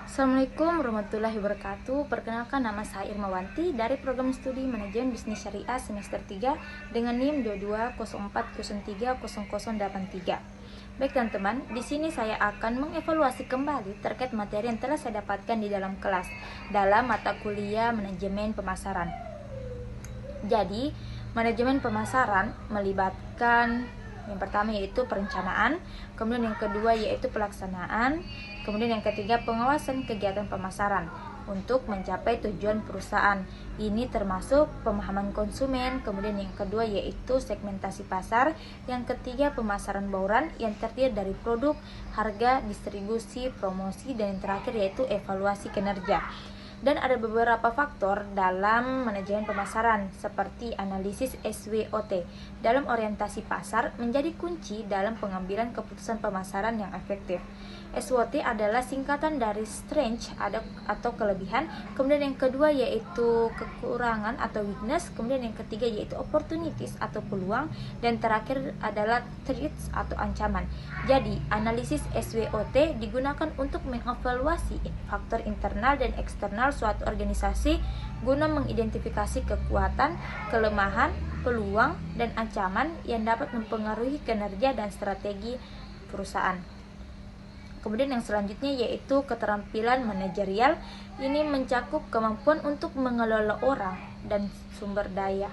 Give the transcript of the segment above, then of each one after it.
Assalamualaikum warahmatullahi wabarakatuh. Perkenalkan, nama saya Irmawanti dari Program Studi Manajemen Bisnis Syariah semester 3 dengan NIM 2204030083. Baik teman-teman, di sini saya akan mengevaluasi kembali terkait materi yang telah saya dapatkan di dalam kelas dalam mata kuliah Manajemen Pemasaran. Jadi, manajemen pemasaran melibatkan yang pertama yaitu perencanaan, kemudian yang kedua yaitu pelaksanaan, kemudian yang ketiga pengawasan kegiatan pemasaran untuk mencapai tujuan perusahaan. Ini termasuk pemahaman konsumen, kemudian yang kedua yaitu segmentasi pasar, yang ketiga pemasaran bauran yang terdiri dari produk, harga, distribusi, promosi, dan yang terakhir yaitu evaluasi kinerja. Dan ada beberapa faktor dalam manajemen pemasaran seperti analisis SWOT dalam orientasi pasar menjadi kunci dalam pengambilan keputusan pemasaran yang efektif. SWOT adalah singkatan dari strength atau kelebihan, kemudian yang kedua yaitu kekurangan atau weakness, kemudian yang ketiga yaitu opportunities atau peluang, dan terakhir adalah threats atau ancaman. Jadi, analisis SWOT digunakan untuk mengevaluasi faktor internal dan eksternal suatu organisasi guna mengidentifikasi kekuatan, kelemahan, peluang, dan ancaman yang dapat mempengaruhi kinerja dan strategi perusahaan. Kemudian yang selanjutnya yaitu keterampilan manajerial. Ini mencakup kemampuan untuk mengelola orang dan sumber daya.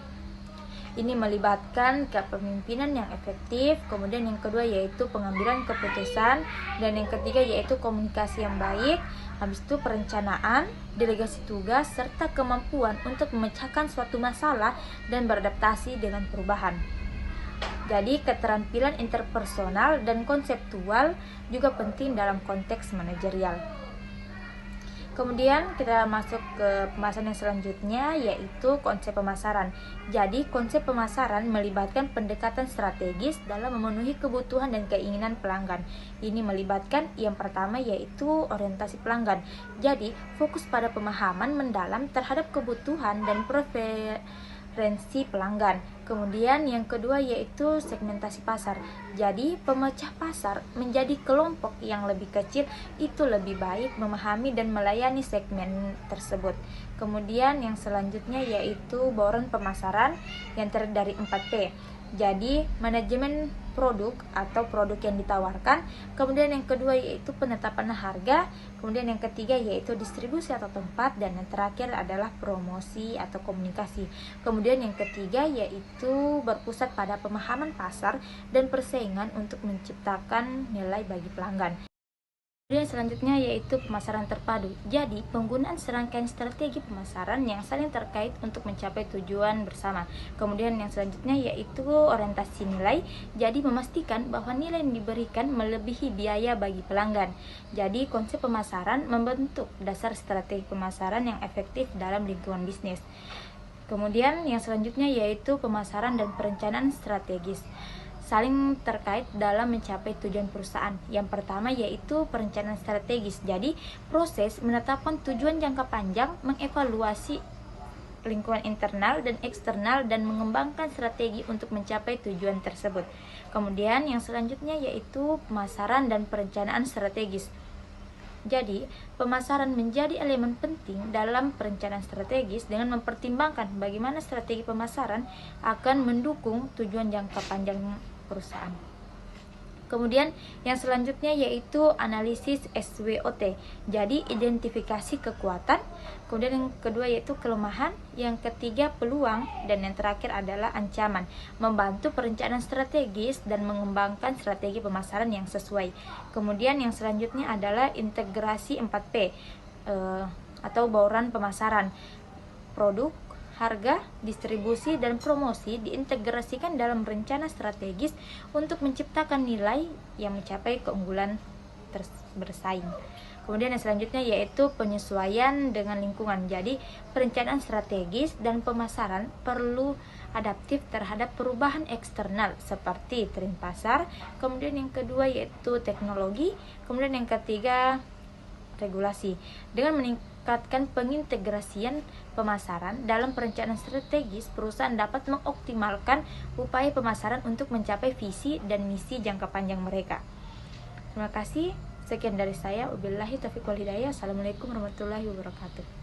Ini melibatkan kepemimpinan yang efektif, kemudian yang kedua yaitu pengambilan keputusan, dan yang ketiga yaitu komunikasi yang baik, habis itu perencanaan, delegasi tugas, serta kemampuan untuk memecahkan suatu masalah dan beradaptasi dengan perubahan. Jadi keterampilan interpersonal dan konseptual juga penting dalam konteks manajerial. Kemudian kita masuk ke pembahasan yang selanjutnya yaitu konsep pemasaran. Jadi konsep pemasaran melibatkan pendekatan strategis dalam memenuhi kebutuhan dan keinginan pelanggan. Ini melibatkan yang pertama yaitu orientasi pelanggan. Jadi fokus pada pemahaman mendalam terhadap kebutuhan dan preferensi pelanggan. Kemudian yang kedua yaitu segmentasi pasar. Jadi pemecah pasar menjadi kelompok yang lebih kecil itu lebih baik memahami dan melayani segmen tersebut. Kemudian yang selanjutnya yaitu bauran pemasaran yang terdiri dari 4P. Jadi manajemen produk atau produk yang ditawarkan, kemudian yang kedua yaitu penetapan harga, kemudian yang ketiga yaitu distribusi atau tempat, dan yang terakhir adalah promosi atau komunikasi. Kemudian yang ketiga yaitu berpusat pada pemahaman pasar dan persaingan untuk menciptakan nilai bagi pelanggan. Kemudian selanjutnya yaitu pemasaran terpadu. Jadi penggunaan serangkaian strategi pemasaran yang saling terkait untuk mencapai tujuan bersama. Kemudian yang selanjutnya yaitu orientasi nilai. Jadi memastikan bahwa nilai yang diberikan melebihi biaya bagi pelanggan. Jadi konsep pemasaran membentuk dasar strategi pemasaran yang efektif dalam lingkungan bisnis. Kemudian yang selanjutnya yaitu pemasaran dan perencanaan strategis, saling terkait dalam mencapai tujuan perusahaan. Yang pertama yaitu perencanaan strategis. Jadi proses menetapkan tujuan jangka panjang, mengevaluasi lingkungan internal dan eksternal, dan mengembangkan strategi untuk mencapai tujuan tersebut. Kemudian yang selanjutnya yaitu pemasaran dan perencanaan strategis. Jadi, pemasaran menjadi elemen penting dalam perencanaan strategis dengan mempertimbangkan bagaimana strategi pemasaran akan mendukung tujuan jangka panjang perusahaan. Kemudian yang selanjutnya yaitu analisis SWOT. Jadi identifikasi kekuatan, kemudian yang kedua yaitu kelemahan, yang ketiga peluang, dan yang terakhir adalah ancaman. Membantu perencanaan strategis dan mengembangkan strategi pemasaran yang sesuai. Kemudian yang selanjutnya adalah integrasi 4P atau bauran pemasaran. Produk, harga, distribusi, dan promosi diintegrasikan dalam rencana strategis untuk menciptakan nilai yang mencapai keunggulan bersaing. Kemudian yang selanjutnya yaitu penyesuaian dengan lingkungan. Jadi perencanaan strategis dan pemasaran perlu adaptif terhadap perubahan eksternal seperti tren pasar. Kemudian yang kedua yaitu teknologi. Kemudian yang ketiga regulasi. Dengan meningkatkan pengintegrasian pemasaran dalam perencanaan strategis, perusahaan dapat mengoptimalkan upaya pemasaran untuk mencapai visi dan misi jangka panjang mereka. Terima kasih. Sekian dari saya, wabillahi taufiq wal hidayah. Assalamualaikum warahmatullahi wabarakatuh.